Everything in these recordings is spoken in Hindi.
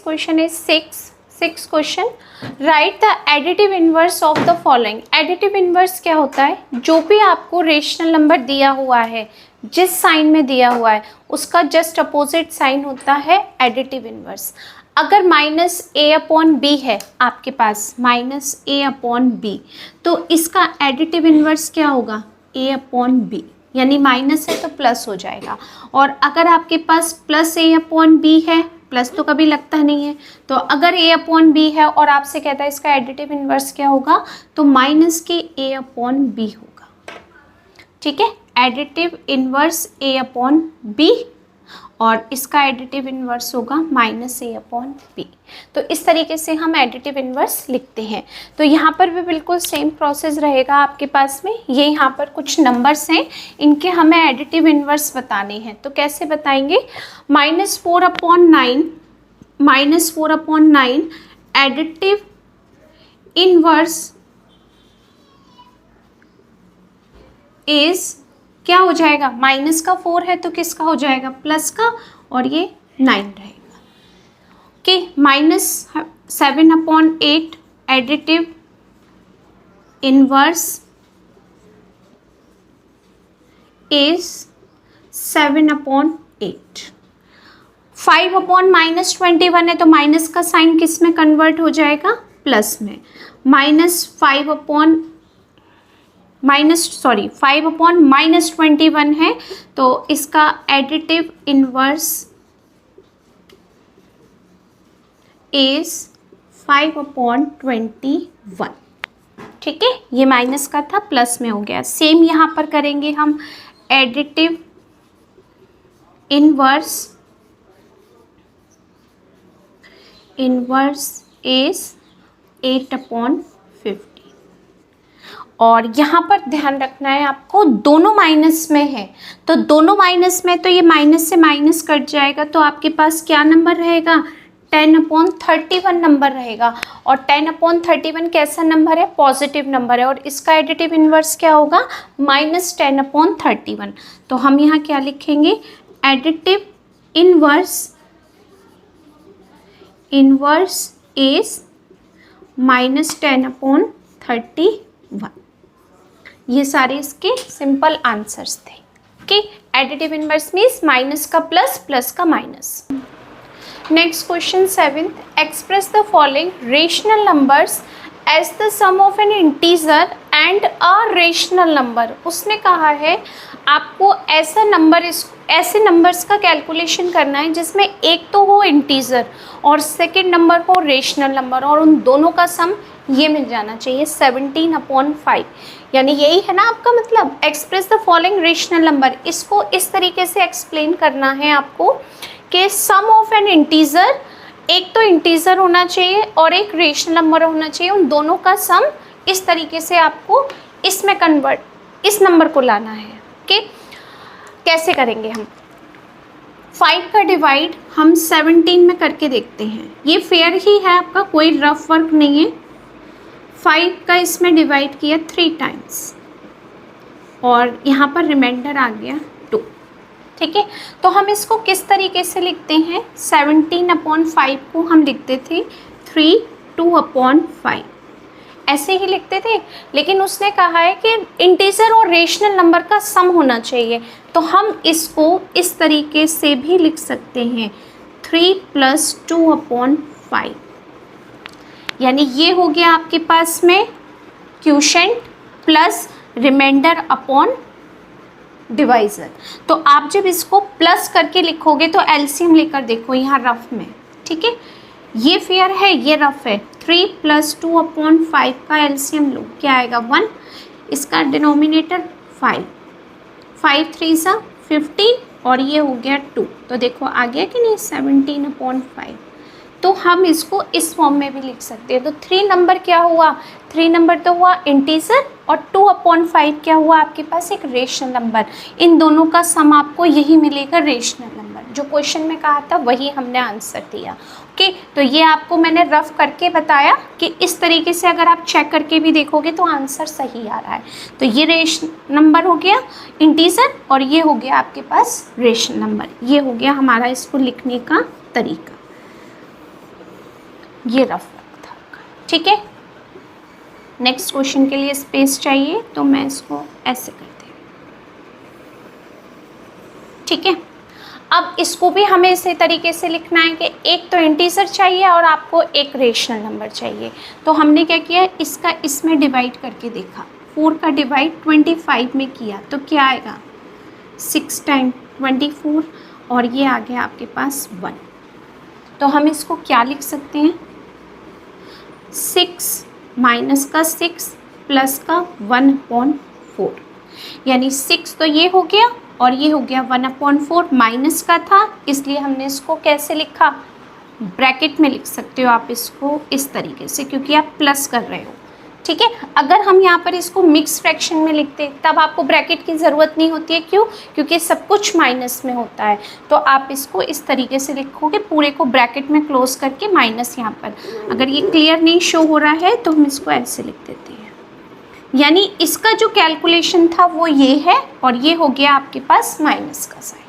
Next question is six question, right the additive inverse of the following. Additive inverse क्या होता है? जो भी आपको रेशनल नंबर दिया हुआ है, जिस साइन में दिया हुआ है उसका जस्ट अपोजिट साइन होता है एडिटिव इनवर्स। अगर माइनस ए अपॉन बी है आपके पास, माइनस ए अपॉन बी, तो इसका एडिटिव इनवर्स क्या होगा? ए अपॉन बी, यानी माइनस है तो प्लस हो जाएगा। और अगर आपके पास प्लस ए अपॉन बी है, प्लस तो कभी लगता नहीं है, तो अगर ए अपॉन बी है और आपसे कहता है इसका एडिटिव इनवर्स क्या होगा, तो माइनस के ए अपॉन बी होगा। ठीक है, एडिटिव इनवर्स ए अपॉन बी और इसका एडिटिव इनवर्स होगा माइनस ए अपॉन बी। तो इस तरीके से हम एडिटिव इनवर्स लिखते हैं। तो यहाँ पर भी बिल्कुल सेम प्रोसेस रहेगा आपके पास में। ये यहाँ पर कुछ नंबर्स हैं, इनके हमें एडिटिव इनवर्स बताने हैं। तो कैसे बताएंगे? -4 अपॉन 9 एडिटिव इनवर्स इज क्या हो जाएगा? माइनस का 4 है तो किसका हो जाएगा? प्लस का, और ये 9 रहेगा। Okay, -7 upon 8 additive inverse is 7 upon 8। 5 upon -21 है तो माइनस का साइन किस में कन्वर्ट हो जाएगा? प्लस में। -5 अपॉन -21 है तो इसका एडिटिव इनवर्स इज 5 अपॉन 21। ठीक है, ये माइनस का था, प्लस में हो गया। सेम यहाँ पर करेंगे हम, एडिटिव इनवर्स इज 8 अपॉन 50। और यहाँ पर ध्यान रखना है आपको, दोनों माइनस में है, तो दोनों माइनस में, तो ये माइनस से माइनस कट जाएगा, तो आपके पास क्या नंबर रहेगा? 10 अपॉन 31 नंबर रहेगा। और 10 अपॉन 31 कैसा नंबर है? पॉजिटिव नंबर है। और इसका एडिटिव इनवर्स क्या होगा? -10 अपॉन 31। तो हम यहाँ क्या लिखेंगे? Additive inverse is -10 upon 31। ये सारे इसके सिंपल आंसर्स थे। Okay, additive inverse means minus का प्लस, प्लस का minus. Next question 7th, express the following rational numbers as the sum of an integer and a rational number. उसने कहा है आपको ऐसे नंबर्स का कैलकुलेशन करना है जिसमें एक तो हो इंटीजर और सेकेंड नंबर हो रेशनल नंबर, और उन दोनों का सम ये मिल जाना चाहिए 17 अपॉन 5। यानी यही है ना आपका मतलब, express the following rational number. इसको इस तरीके से एक्सप्लेन करना है आपको कि सम ऑफ एन इंटीजर, एक तो इंटीजर होना चाहिए और एक रेशनल नंबर होना चाहिए, उन दोनों का सम इस तरीके से आपको इसमें कन्वर्ट, इस नंबर को लाना है। ओके, कैसे करेंगे हम? 5 का डिवाइड हम 17 में करके देखते हैं। ये फेयर ही है आपका, कोई रफ वर्क नहीं है। 5 का इसमें डिवाइड किया 3 टाइम्स और यहाँ पर रिमाइंडर आ गया 2। ठीक है, तो हम इसको किस तरीके से लिखते हैं? 17 अपॉन 5 को हम लिखते थे 2 अपॉन 5, ऐसे ही लिखते थे। लेकिन उसने कहा है कि इंटीजर और रेशनल नंबर का सम होना चाहिए, तो हम इसको इस तरीके से भी लिख सकते हैं 3 + 2 अपॉन 5। यानी ये हो गया आपके पास में quotient plus remainder upon divisor. तो आप जब इसको प्लस करके लिखोगे तो एलसीएम लेकर देखो यहाँ रफ में। ठीक है, ये फेयर है, ये रफ है। 3 + 2 अपॉन 5 का एलसीएम लो, क्या आएगा? 1। इसका डिनोमिनेटर 5, 5 3 सा 15 और ये हो गया 2। तो देखो आ गया कि नहीं? 17 अपॉन 5। तो हम इसको इस फॉर्म में भी लिख सकते हैं। तो 3 नंबर क्या हुआ? 3 नंबर तो हुआ इंटीजर और 2 अपॉन 5 क्या हुआ? आपके पास एक रेशनल नंबर। इन दोनों का सम आपको यही मिलेगा, रेशनल नंबर। जो क्वेश्चन में कहा था वही हमने आंसर दिया। ओके, तो ये आपको मैंने रफ करके बताया कि इस तरीके से अगर आप चेक करके भी देखोगे तो आंसर सही आ रहा है। तो ये रेशनल नंबर हो गया इंटीजर और ये हो गया आपके पास रेशनल नंबर। ये हो गया हमारा इसको लिखने का तरीका। ये रफ वर्क था। ठीक है, नेक्स्ट क्वेश्चन के लिए स्पेस चाहिए तो मैं इसको ऐसे कर दे रही। ठीक है, अब इसको भी हमें इसी तरीके से लिखना है कि एक तो इंटीजर चाहिए और आपको एक रेशनल नंबर चाहिए। तो हमने क्या किया, इसका इसमें डिवाइड करके देखा। 4 का डिवाइड 25 में किया तो क्या आएगा, 6 टाइम 24 और ये आ गया आपके पास 1। तो हम इसको क्या लिख सकते हैं, 6 माइनस का 6 प्लस का 1/4, यानी 6 तो ये हो गया और ये हो गया 1/4, माइनस का था इसलिए हमने इसको कैसे लिखा, ब्रैकेट में लिख सकते हो आप इसको इस तरीके से, क्योंकि आप प्लस कर रहे हो। ठीक है, अगर हम यहाँ पर इसको मिक्स फ्रैक्शन में लिखते तब आपको ब्रैकेट की ज़रूरत नहीं होती है। क्यों, क्योंकि सब कुछ माइनस में होता है। तो आप इसको इस तरीके से लिखोगे, पूरे को ब्रैकेट में क्लोज करके माइनस यहाँ पर। अगर ये क्लियर नहीं शो हो रहा है तो हम इसको ऐसे लिख देते हैं। यानी इसका जो कैलकुलेशन था वो ये है और ये हो गया आपके पास माइनस का साइन।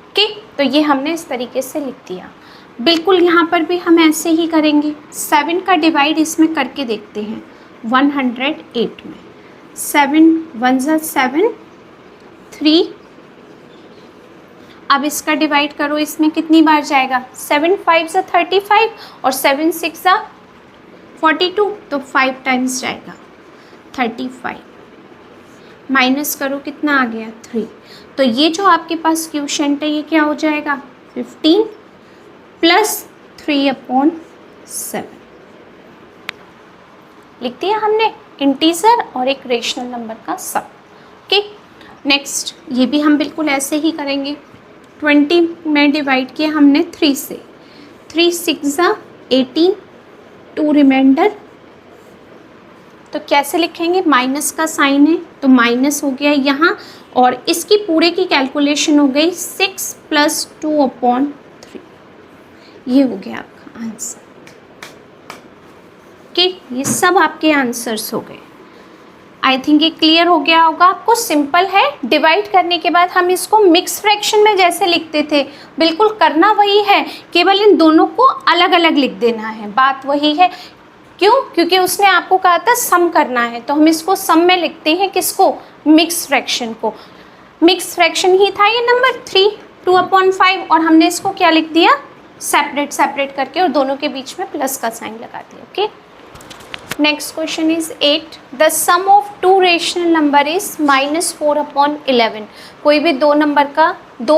ओके, तो ये हमने इस तरीके से लिख दिया। बिल्कुल यहाँ पर भी हम ऐसे ही करेंगे। 7 का डिवाइड इसमें करके देखते हैं 108 में। 7 1 ज़ा 7, 3। अब इसका डिवाइड करो, इसमें कितनी बार जाएगा, 7 5 ज़ा 35 और 7 6 ज़ा 42, तो 5 टाइम्स जाएगा 35। माइनस करो, कितना आ गया 3। तो ये जो आपके पास क्वोशिएंट है ये क्या हो जाएगा, 15 प्लस 3/7 लिख दिया हमने, इंटीजर और एक रेशनल नंबर का सम। ओके, नेक्स्ट ये भी हम बिल्कुल ऐसे ही करेंगे। 20 में डिवाइड किया हमने 3 से, 3 6 ज़ा 18, 2 रिमाइंडर। तो कैसे लिखेंगे, माइनस का साइन है तो माइनस हो गया यहाँ, और इसकी पूरे की कैलकुलेशन हो गई 6 प्लस 2/3। ये हो गया आपका आंसर। ओके, ये सब आपके आंसर्स हो गए। आई थिंक ये क्लियर हो गया होगा आपको। सिंपल है, डिवाइड करने के बाद हम इसको मिक्स फ्रैक्शन में जैसे लिखते थे बिल्कुल करना वही है, केवल इन दोनों को अलग अलग लिख देना है, बात वही है। क्यों, क्योंकि उसने आपको कहा था सम करना है, तो हम इसको सम में लिखते हैं। किसको, मिक्स फ्रैक्शन को। मिक्स फ्रैक्शन ही था ये नंबर 3 2/5, और हमने इसको क्या लिख दिया, सेपरेट सेपरेट करके, और दोनों के बीच में प्लस का साइन लगा दिया। Okay, next question is 8। The sum of 2 rational number is -4/11। कोई भी दो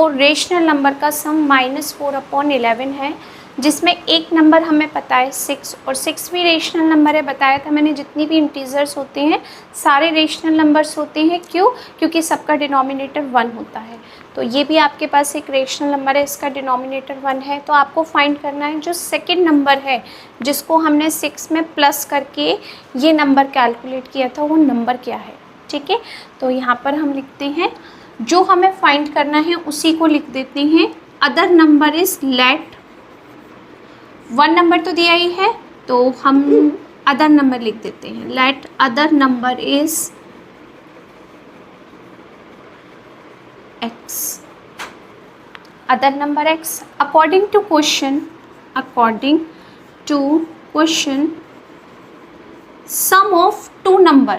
रेशनल नंबर का सम -4/11 है, जिसमें एक नंबर हमें पता है 6, और 6 भी रेशनल नंबर है। बताया था मैंने, जितनी भी इंटीजर्स होते हैं सारे रेशनल नंबर्स होते हैं। क्यों, क्योंकि सबका डिनोमिनेटर 1 होता है। तो ये भी आपके पास एक रेशनल नंबर है, इसका डिनोमिनेटर 1 है। तो आपको फाइंड करना है जो सेकंड नंबर है जिसको हमने 6 में प्लस करके ये नंबर कैलकुलेट किया था, वो नंबर क्या है। ठीक है, तो यहाँ पर हम लिखते हैं, जो हमें फाइंड करना है उसी को लिख देते हैं। Other number is let 1 number तो दिया ही है, तो हम अदर नंबर लिख देते हैं। Let other number is x, other number x according to question sum of two number,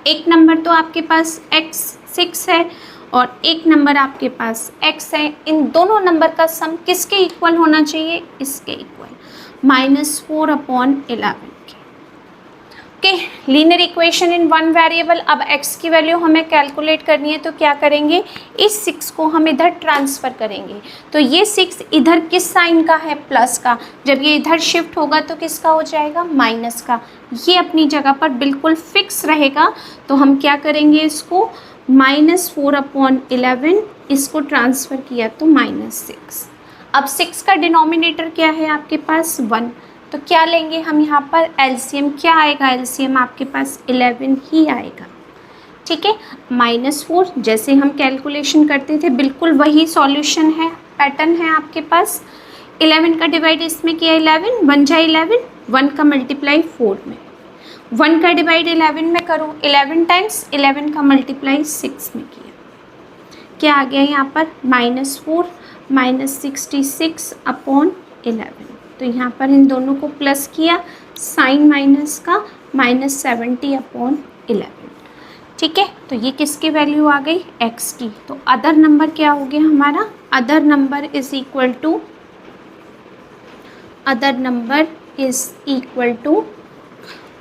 एक नंबर तो आपके पास x 6 है और एक नंबर आपके पास x है। इन दोनों नंबर का सम किसके इक्वल होना चाहिए, इसके इक्वल, -4/11 के। Okay, linear equation in 1 variable. अब x की वैल्यू हमें कैलकुलेट करनी है, तो क्या करेंगे, इस 6 को हम इधर ट्रांसफ़र करेंगे। तो ये 6 इधर किस साइन का है, प्लस का। जब ये इधर शिफ्ट होगा तो किसका हो जाएगा, माइनस का। ये अपनी जगह पर बिल्कुल फिक्स रहेगा। तो हम क्या करेंगे, इसको -4/11, इसको ट्रांसफ़र किया तो -6। अब 6 का डिनोमिनेटर क्या है आपके पास, 1। तो क्या लेंगे हम यहाँ पर, एलसीएम क्या आएगा, एलसीएम आपके पास 11 ही आएगा। ठीक है, -4 जैसे हम कैलकुलेशन करते थे बिल्कुल वही सॉल्यूशन है, पैटर्न है आपके पास। 11 का डिवाइड इसमें किया 11, 1 जा 11, 1 का मल्टीप्लाई 4 में, 1 का डिवाइड 11 में करो, 11 टाइम्स 11 का मल्टीप्लाई 6 में किया। क्या आ गया यहाँ पर, -4 -66/11। तो यहाँ पर इन दोनों को प्लस किया, साइन माइनस का -70/11। ठीक है, तो ये किसकी वैल्यू आ गई, x की। तो अदर नंबर क्या हो गया हमारा, other number is equal to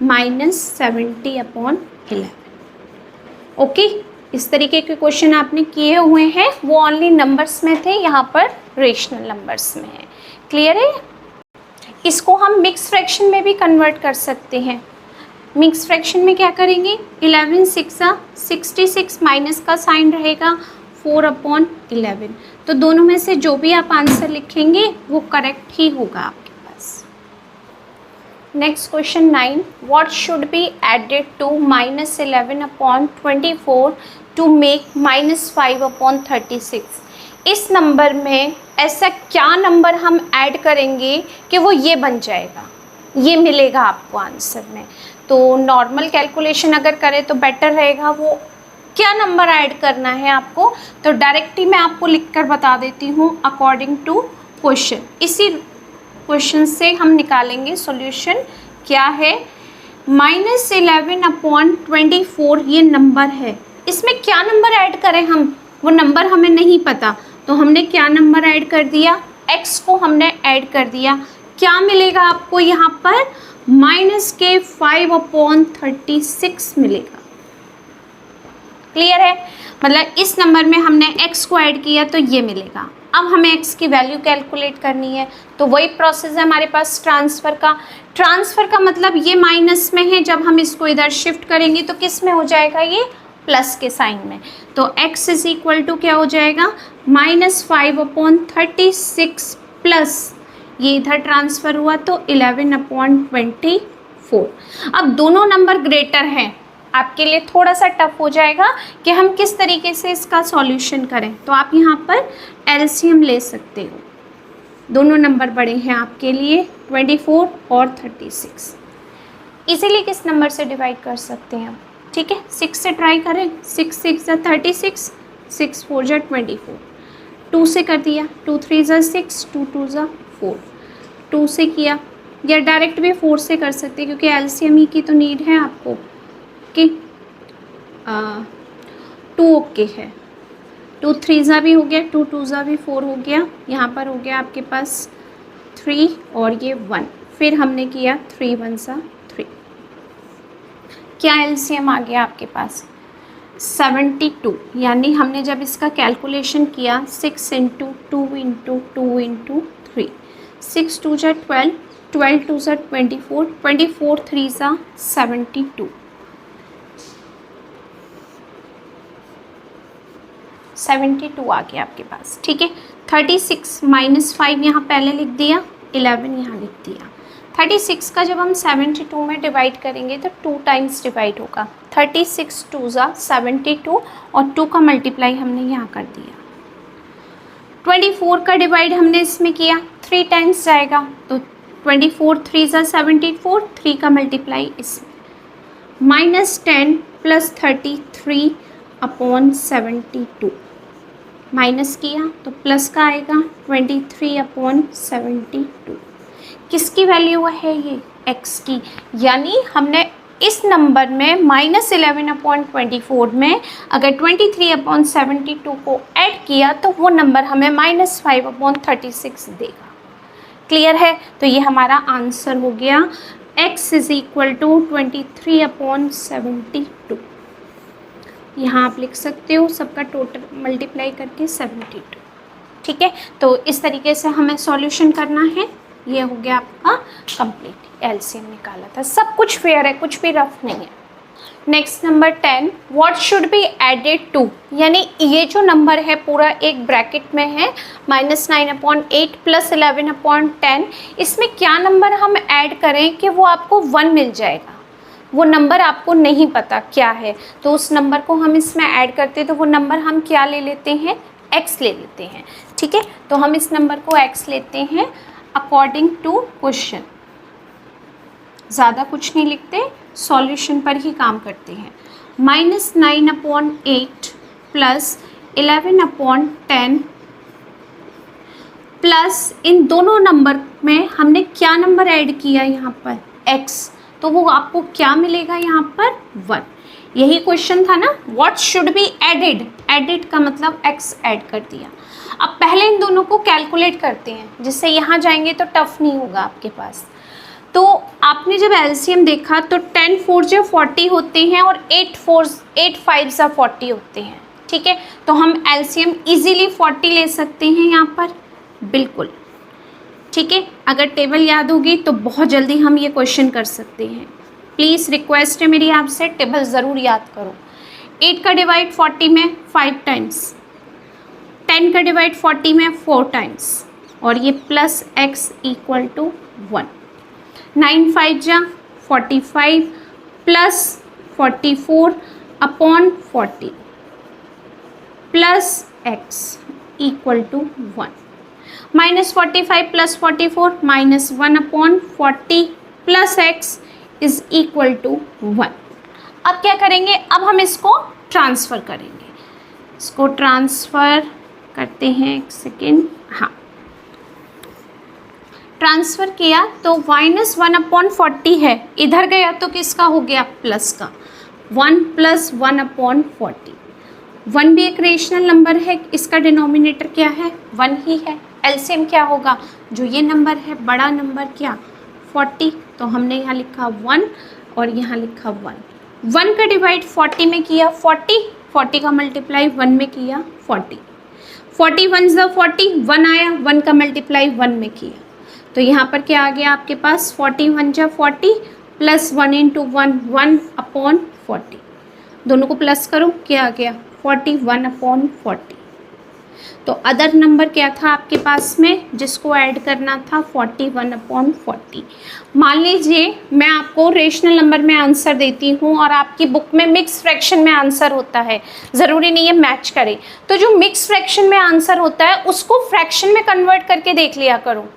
-70/11। Okay, इस तरीके के क्वेश्चन आपने किए हुए हैं, वो ओनली नंबर्स में थे, यहाँ पर रेशनल नंबर्स में है। क्लियर है? इसको हम मिक्स फ्रैक्शन में भी कन्वर्ट कर सकते हैं। मिक्स फ्रैक्शन में क्या करेंगे, 11 6 66 माइनस का साइन रहेगा 4/11। तो दोनों में से जो भी आप आंसर लिखेंगे वो करेक्ट ही होगा आपके पास। Next question 9, what should be added to -11/24 to make -5/36। इस नंबर में ऐसा क्या नंबर हम ऐड करेंगे कि वो ये बन जाएगा, ये मिलेगा आपको आंसर में। तो नॉर्मल कैलकुलेशन अगर करें तो बेटर रहेगा। वो क्या नंबर ऐड करना है आपको, तो डायरेक्टली मैं आपको लिखकर बता देती हूँ अकॉर्डिंग टू क्वेश्चन। इसी क्वेश्चन से हम निकालेंगे सॉल्यूशन। क्या है, -11/24 ये नंबर है, इसमें क्या नंबर ऐड करें हम, वो नंबर हमें नहीं पता। तो हमने क्या नंबर ऐड कर दिया, x को हमने ऐड कर दिया। क्या मिलेगा आपको यहाँ पर, -5/36 मिलेगा। क्लियर है? मतलब इस नंबर में हमने x को ऐड किया तो ये मिलेगा। अब हमें x की वैल्यू कैलकुलेट करनी है, तो वही प्रोसेस है हमारे पास ट्रांसफ़र का। ट्रांसफ़र का मतलब ये माइनस में है, जब हम इसको इधर शिफ्ट करेंगे तो किस में हो जाएगा, ये प्लस के साइन में। तो x इज इक्वल टू क्या हो जाएगा, -5/36 प्लस ये इधर ट्रांसफ़र हुआ तो 11/24। अब दोनों नंबर ग्रेटर हैं, आपके लिए थोड़ा सा टफ हो जाएगा कि हम किस तरीके से इसका सॉल्यूशन करें। तो आप यहाँ पर एलसीएम ले सकते हो। दोनों नंबर बड़े हैं आपके लिए, 24 और 36। इसीलिए किस नंबर से डिवाइड कर सकते हैं हम, ठीक है, 6 से ट्राई करें। 6 6 = 36, 6 4 = 24। 2 से कर दिया, 2 3 = 6, 2 2 = 4। 2 से किया, या डायरेक्ट भी 4 से कर सकते हैं क्योंकि एलसीएम ही की तो नीड है आपको। ओके, 2 ओके है, 2 3 भी हो गया, 2 2 भी 4 हो गया। यहाँ पर हो गया आपके पास 3 और ये 1। फिर हमने किया 3 1 = 3। क्या एलसीएम आ गया आपके पास, 72। यानी हमने जब इसका कैलकुलेशन किया 6 × 2 × 2 × 3, 6 2 = 12, 12 2 = 24, 24 3 = 72। 72 आ गया आपके पास, ठीक है। 36 -5 यहाँ पहले लिख दिया, 11 यहाँ लिख दिया। 36 का जब हम 72 में डिवाइड करेंगे तो 2 टाइम्स डिवाइड होगा। 36 2 = 72 और 2 का मल्टीप्लाई हमने यहाँ कर दिया। 24 का डिवाइड हमने इसमें किया, 3 टाइम्स जाएगा, तो 24 3 = 74, 3 का मल्टीप्लाई इसमें। -10 + 33/72 माइनस किया तो प्लस का आएगा 23/72। किसकी वैल्यू है ये, x की। यानी हमने इस नंबर में -11/24 में अगर 23/72 को ऐड किया तो वो नंबर हमें -5/36 देगा। क्लियर है? तो ये हमारा आंसर हो गया, x इज इक्वल टू 23/72। यहाँ आप लिख सकते हो सबका टोटल मल्टीप्लाई करके 72। ठीक है, तो इस तरीके से हमें सॉल्यूशन करना है। ये हो गया आपका कंप्लीट, एलसीएम निकाला था। सब कुछ फेयर है, कुछ भी रफ नहीं है। Next number 10, what should be added to. यानी ये जो नंबर है पूरा एक ब्रैकेट में है, -9/8 + 11/10। इसमें क्या नंबर हम ऐड करें कि वो आपको 1 मिल जाएगा। वो नंबर आपको नहीं पता क्या है, तो उस नंबर को हम इसमें ऐड करते हैं, तो वो नंबर हम क्या ले लेते हैं, x ले लेते हैं। ठीक है, तो हम इस नंबर को x लेते हैं अकॉर्डिंग टू क्वेश्चन। ज़्यादा कुछ नहीं लिखते, सॉल्यूशन पर ही काम करते हैं। -9/8 + 11/10 प्लस इन दोनों नंबर में हमने क्या नंबर ऐड किया यहाँ पर, x, तो वो आपको क्या मिलेगा यहाँ पर 1। यही क्वेश्चन था ना, what should be added, added का मतलब x ऐड कर दिया। अब पहले इन दोनों को कैलकुलेट करते हैं, जिससे यहाँ जाएंगे तो टफ नहीं होगा आपके पास। तो आपने जब एलसीएम देखा तो 10 4 जा 40 होते हैं और 8 5 जा 40 होते हैं, ठीक है। तो हम एलसीएम इजीली 40 ले सकते हैं यहाँ पर, बिल्कुल, ठीक है। अगर टेबल याद होगी तो बहुत जल्दी हम ये क्वेश्चन कर सकते हैं। प्लीज़ रिक्वेस्ट है मेरी आपसे, टेबल ज़रूर याद करो। 8 का डिवाइड 40 में 5 टाइम्स, 10 का डिवाइड 40 में 4 टाइम्स, और ये प्लस x इक्वल टू 1। 9 5 जा 45 plus 44 upon 40 plus x equal to 1। Minus 45 plus 44 minus 1 upon 40 plus x is equal to 1। अब क्या करेंगे, अब हम इसको ट्रांसफ़र करेंगे। इसको ट्रांसफ़र करते हैं, एक सेकेंड, हाँ, ट्रांसफ़र किया तो माइनस 1 अपॉन 40 है, इधर गया तो किसका हो गया, प्लस का, 1 प्लस 1 अपॉन 40। 1 भी एक रेशनल नंबर है, इसका डिनोमिनेटर क्या है, 1 ही है। एलसीएम क्या होगा, जो ये नंबर है बड़ा नंबर क्या, 40, तो हमने यहाँ लिखा 1 और यहाँ लिखा 1। 1 का डिवाइड 40 में किया 40, 40 का मल्टीप्लाई 1 में किया 40, 40 1 जा 40, 1 आया, 1 का मल्टीप्लाई 1 में किया, तो यहाँ पर क्या आ गया आपके पास, 40 1 जा 40 प्लस 1 इंटू 1 1 अपॉन 40, दोनों को प्लस करो, क्या आ गया 41 अपॉन 40। तो अदर नंबर क्या था आपके पास में जिसको ऐड करना था, 41 अपॉन 40। मान लीजिए मैं आपको रेशनल नंबर में आंसर देती हूँ और आपकी बुक में मिक्स फ्रैक्शन में आंसर होता है, ज़रूरी नहीं है मैच करे, तो जो मिक्स फ्रैक्शन में आंसर होता है उसको फ्रैक्शन में कन्वर्ट करके देख लिया करो,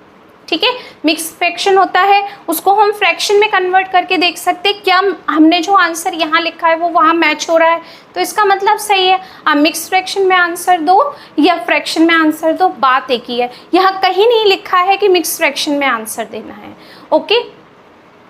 ठीक है। मिक्स फ्रैक्शन होता है उसको हम फ्रैक्शन में कन्वर्ट करके देख सकते हैं, क्या हमने जो आंसर यहाँ लिखा है वो वहाँ मैच हो रहा है, तो इसका मतलब सही है। आप मिक्स फ्रैक्शन में आंसर दो या फ्रैक्शन में आंसर दो, बात एक ही है। यहाँ कहीं नहीं लिखा है कि मिक्स फ्रैक्शन में आंसर देना है, ओके।